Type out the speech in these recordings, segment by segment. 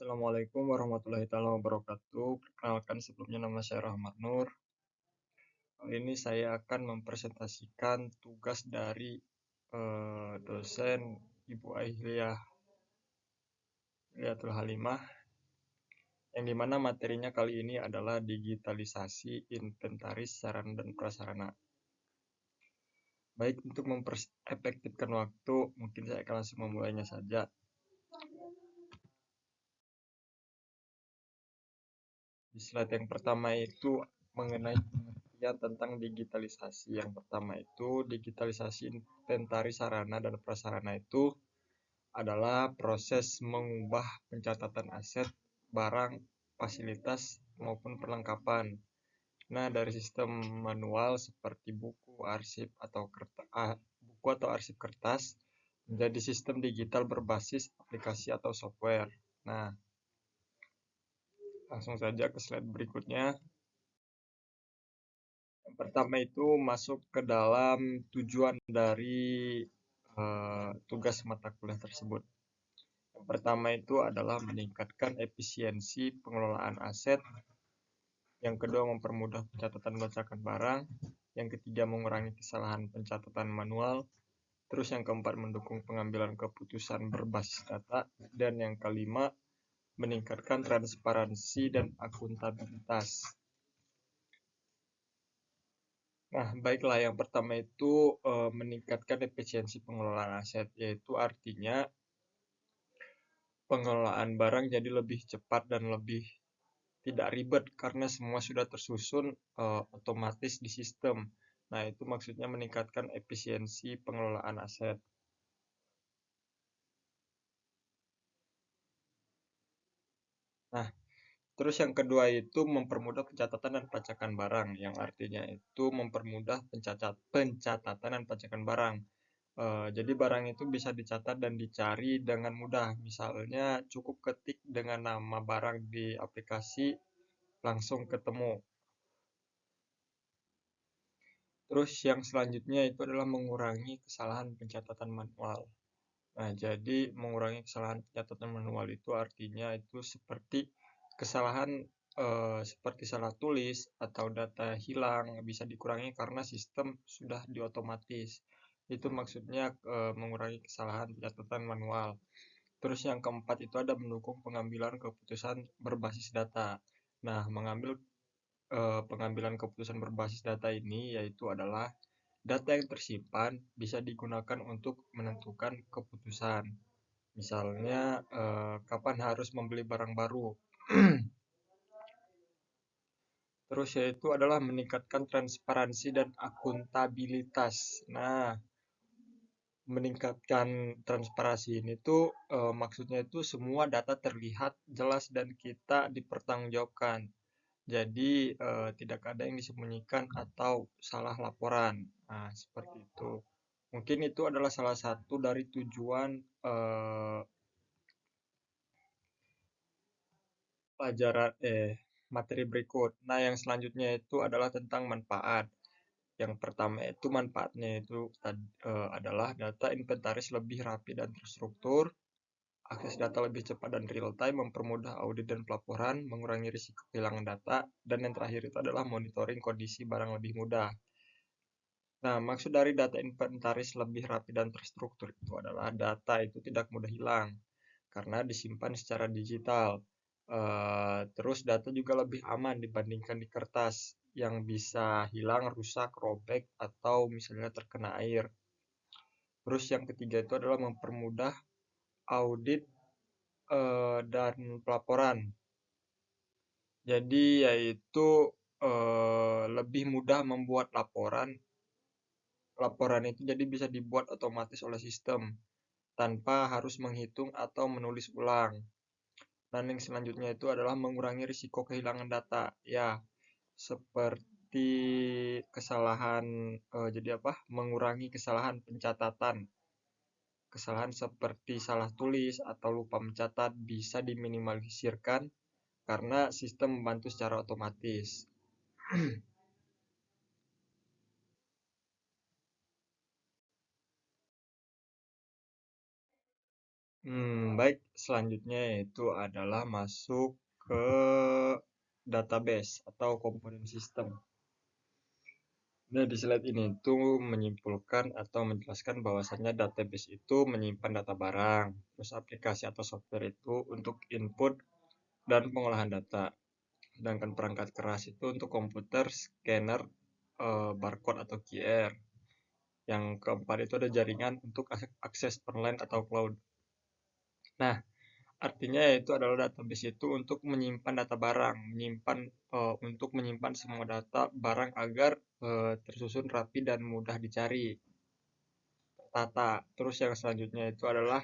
Assalamualaikum warahmatullahi wabarakatuh. Perkenalkan sebelumnya nama saya Rahmat Nur. Kali ini saya akan mempresentasikan tugas dari dosen Ibu Aihliatul Halimah, yang dimana materinya kali ini adalah digitalisasi inventaris sarana dan prasarana. Baik, untuk memperefektifkan waktu, mungkin saya akan langsung memulainya saja. Di slide yang pertama itu mengenai pengertian tentang digitalisasi. Yang pertama itu digitalisasi inventaris sarana dan prasarana itu adalah proses mengubah pencatatan aset, barang, fasilitas maupun perlengkapan. Nah, dari sistem manual seperti buku, arsip atau arsip kertas menjadi sistem digital berbasis aplikasi atau software. Nah, langsung saja ke slide berikutnya. Yang pertama itu masuk ke dalam tujuan dari tugas mata kuliah tersebut. Yang pertama itu adalah meningkatkan efisiensi pengelolaan aset. Yang kedua, mempermudah pencatatan pelacakan barang. Yang ketiga, mengurangi kesalahan pencatatan manual. Terus yang keempat, mendukung pengambilan keputusan berbasis data. Dan yang kelima, meningkatkan transparansi dan akuntabilitas. Nah, baiklah, yang pertama itu meningkatkan efisiensi pengelolaan aset, yaitu artinya pengelolaan barang jadi lebih cepat dan lebih tidak ribet karena semua sudah tersusun otomatis di sistem. Nah, itu maksudnya meningkatkan efisiensi pengelolaan aset. Nah, terus yang kedua itu mempermudah pencatatan dan pelacakan barang, yang artinya itu mempermudah pencatatan dan pelacakan barang. Jadi barang itu bisa dicatat dan dicari dengan mudah. Misalnya cukup ketik dengan nama barang di aplikasi, langsung ketemu. Terus yang selanjutnya itu adalah mengurangi kesalahan pencatatan manual. Nah, jadi mengurangi kesalahan pencatatan manual itu artinya itu seperti kesalahan seperti salah tulis atau data hilang bisa dikurangi karena sistem sudah diotomatis. Itu maksudnya mengurangi kesalahan pencatatan manual. Terus yang keempat itu ada mendukung pengambilan keputusan berbasis data. Nah, pengambilan keputusan berbasis data ini yaitu adalah data yang tersimpan bisa digunakan untuk menentukan keputusan. Misalnya, kapan harus membeli barang baru. Terus yaitu adalah meningkatkan transparansi dan akuntabilitas. Nah, meningkatkan transparansi ini tuh maksudnya itu semua data terlihat jelas dan kita dipertanggungjawabkan. Jadi tidak ada yang disembunyikan atau salah laporan. Nah, seperti itu. Mungkin itu adalah salah satu dari tujuan pelajaran materi berikut. Nah, yang selanjutnya itu adalah tentang manfaat. Yang pertama itu manfaatnya itu adalah data inventaris lebih rapi dan terstruktur, akses data lebih cepat dan real time, mempermudah audit dan pelaporan, mengurangi risiko kehilangan data, dan yang terakhir itu adalah monitoring kondisi barang lebih mudah. Nah, maksud dari data inventaris lebih rapi dan terstruktur itu adalah data itu tidak mudah hilang karena disimpan secara digital. Terus data juga lebih aman dibandingkan di kertas yang bisa hilang, rusak, robek, atau misalnya terkena air. Terus yang ketiga itu adalah mempermudah audit dan pelaporan. Jadi yaitu lebih mudah membuat laporan. Laporan itu jadi bisa dibuat otomatis oleh sistem tanpa harus menghitung atau menulis ulang. Dan yang selanjutnya itu adalah mengurangi risiko kehilangan data. Ya, seperti kesalahan jadi apa? Mengurangi kesalahan pencatatan. Kesalahan seperti salah tulis atau lupa mencatat bisa diminimalisirkan karena sistem membantu secara otomatis. Baik, selanjutnya yaitu adalah masuk ke database atau komponen sistem. Nah, di slide ini itu menyimpulkan atau menjelaskan bahwasannya database itu menyimpan data barang, terus aplikasi atau software itu untuk input dan pengolahan data. Sedangkan perangkat keras itu untuk komputer, scanner, barcode atau QR. Yang keempat itu ada jaringan untuk akses online atau cloud. Nah, artinya yaitu adalah database itu untuk menyimpan data barang, untuk menyimpan semua data barang agar tersusun rapi dan mudah dicari, tertata. Terus yang selanjutnya itu adalah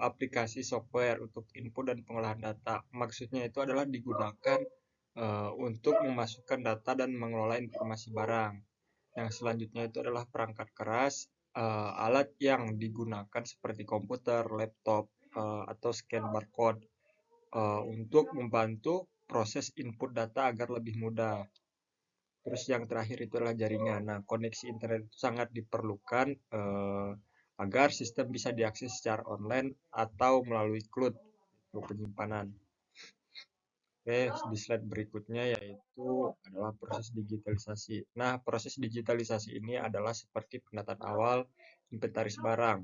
aplikasi software untuk input dan pengolahan data. Maksudnya itu adalah digunakan untuk memasukkan data dan mengelola informasi barang. Yang selanjutnya itu adalah perangkat keras, alat yang digunakan seperti komputer, laptop, atau scan barcode untuk membantu proses input data agar lebih mudah. Terus yang terakhir itu adalah jaringan. Nah, koneksi internet itu sangat diperlukan agar sistem bisa diakses secara online atau melalui cloud untuk penyimpanan. Oke, di slide berikutnya yaitu adalah proses digitalisasi. Nah, proses digitalisasi ini adalah seperti pendataan awal, inventaris barang,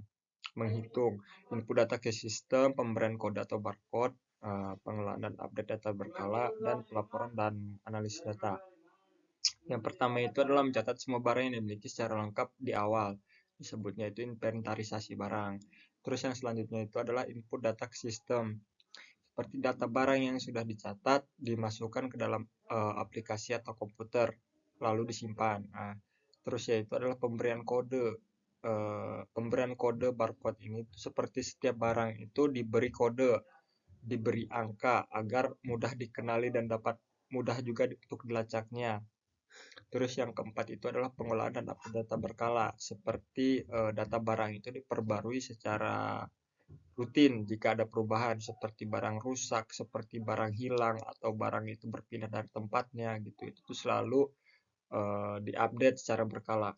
menghitung, input data ke sistem, pemberian kode atau barcode, pengelolaan dan update data berkala, dan pelaporan dan analisis data. Yang pertama itu adalah mencatat semua barang yang dimiliki secara lengkap di awal. Disebutnya itu inventarisasi barang. Terus yang selanjutnya itu adalah input data ke sistem. Seperti data barang yang sudah dicatat, dimasukkan ke dalam aplikasi atau komputer, lalu disimpan. Nah, terus yaitu adalah pemberian kode. Pemberian kode barcode ini seperti setiap barang itu diberi kode, diberi angka agar mudah dikenali dan dapat mudah juga untuk dilacaknya. Terus yang keempat itu adalah pengolahan dan update data berkala, seperti data barang itu diperbarui secara rutin jika ada perubahan seperti barang rusak, seperti barang hilang atau barang itu berpindah dari tempatnya gitu. Itu selalu diupdate secara berkala.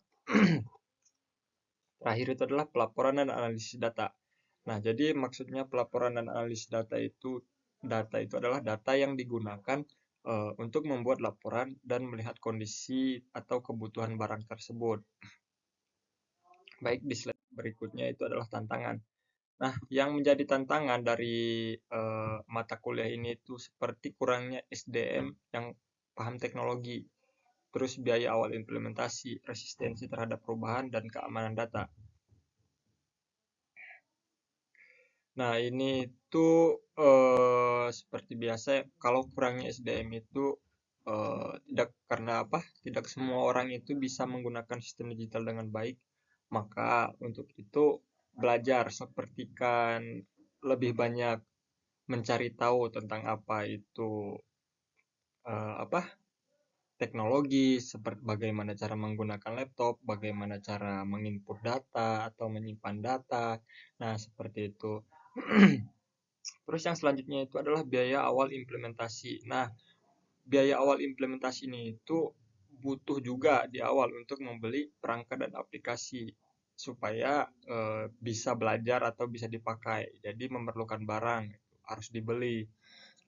Terakhir itu adalah pelaporan dan analisis data. Nah, jadi maksudnya pelaporan dan analisis data itu adalah data yang digunakan untuk membuat laporan dan melihat kondisi atau kebutuhan barang tersebut. Baik, di slide berikutnya itu adalah tantangan. Nah, yang menjadi tantangan dari mata kuliah ini itu seperti kurangnya SDM yang paham teknologi, terus biaya awal implementasi, resistensi terhadap perubahan, dan keamanan data. Nah, ini tuh seperti biasa, kalau kurangnya SDM itu tidak karena apa? Tidak semua orang itu bisa menggunakan sistem digital dengan baik. Maka untuk itu belajar seperti kan lebih banyak mencari tahu tentang apa itu apa teknologi, seperti bagaimana cara menggunakan laptop, bagaimana cara menginput data atau menyimpan data. Nah, seperti itu. Terus yang selanjutnya itu adalah biaya awal implementasi. Nah, biaya awal implementasi ini itu butuh juga di awal untuk membeli perangkat dan aplikasi supaya bisa belajar atau bisa dipakai. Jadi memerlukan barang harus dibeli.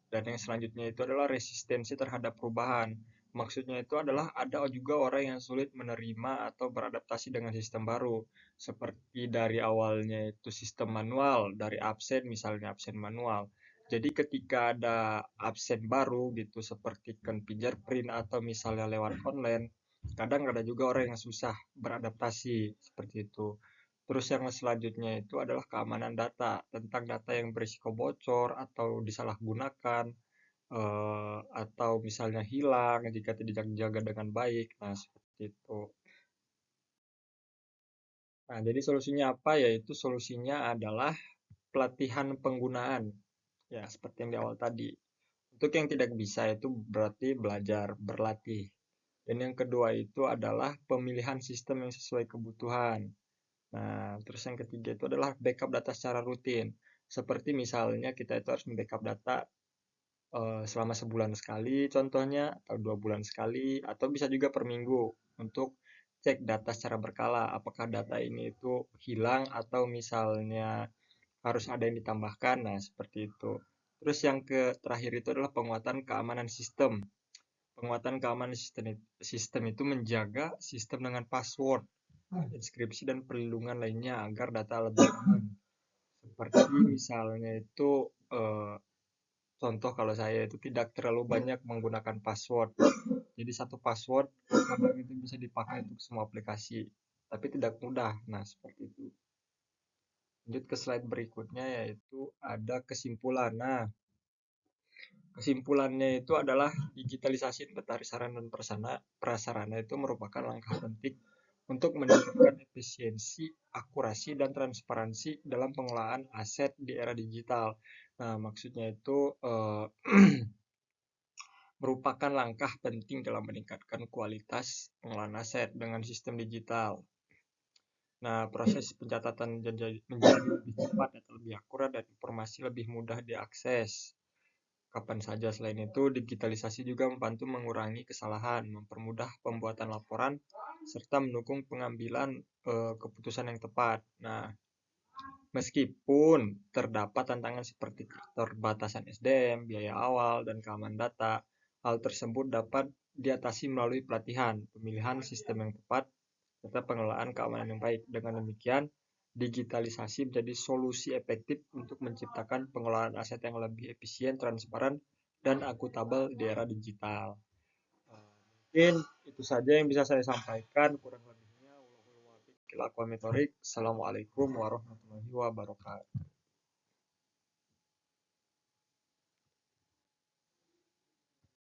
Dan yang selanjutnya itu adalah resistensi terhadap perubahan. Maksudnya itu adalah ada juga orang yang sulit menerima atau beradaptasi dengan sistem baru. Seperti dari awalnya itu sistem manual, dari absen misalnya absen manual. Jadi ketika ada absen baru gitu seperti kan fingerprint atau misalnya lewat online, kadang ada juga orang yang susah beradaptasi seperti itu. Terus yang selanjutnya itu adalah keamanan data, tentang data yang berisiko bocor atau disalahgunakan, atau misalnya hilang jika tidak dijaga dengan baik. Nah, seperti itu. Nah, jadi solusinya apa? Yaitu solusinya adalah pelatihan penggunaan. Ya, seperti yang di awal tadi. Untuk yang tidak bisa itu berarti belajar, berlatih. Dan yang kedua itu adalah pemilihan sistem yang sesuai kebutuhan. Nah, terus yang ketiga itu adalah backup data secara rutin. Seperti misalnya kita itu harus membackup data selama sebulan sekali contohnya, atau 2 bulan sekali, atau bisa juga per minggu untuk cek data secara berkala. Apakah data ini itu hilang atau misalnya harus ada yang ditambahkan. Nah, seperti itu. Terus yang terakhir itu adalah penguatan keamanan sistem. Penguatan keamanan sistem itu menjaga sistem dengan password, inskripsi dan perlindungan lainnya agar data lebih aman. Seperti misalnya itu contoh kalau saya itu tidak terlalu banyak menggunakan password. Jadi satu password kadang itu bisa dipakai untuk semua aplikasi, tapi tidak mudah. Nah, seperti itu. Lanjut ke slide berikutnya yaitu ada kesimpulan. Nah, kesimpulannya itu adalah digitalisasi inventaris sarana dan prasarana itu merupakan langkah penting untuk meningkatkan efisiensi, akurasi, dan transparansi dalam pengelolaan aset di era digital. Nah, maksudnya itu merupakan langkah penting dalam meningkatkan kualitas pengelolaan aset dengan sistem digital. Nah, proses pencatatan menjadi lebih cepat atau lebih akurat dan informasi lebih mudah diakses kapan saja. Selain itu, digitalisasi juga membantu mengurangi kesalahan, mempermudah pembuatan laporan, serta mendukung pengambilan keputusan yang tepat. Nah, meskipun terdapat tantangan seperti keterbatasan SDM, biaya awal, dan keamanan data, hal tersebut dapat diatasi melalui pelatihan, pemilihan sistem yang tepat, serta pengelolaan keamanan yang baik. Dengan demikian, digitalisasi menjadi solusi efektif untuk menciptakan pengelolaan aset yang lebih efisien, transparan, dan akuntabel di era digital. Mungkin itu saja yang bisa saya sampaikan. Kurang lebihnya, Assalamualaikum warahmatullahi wabarakatuh.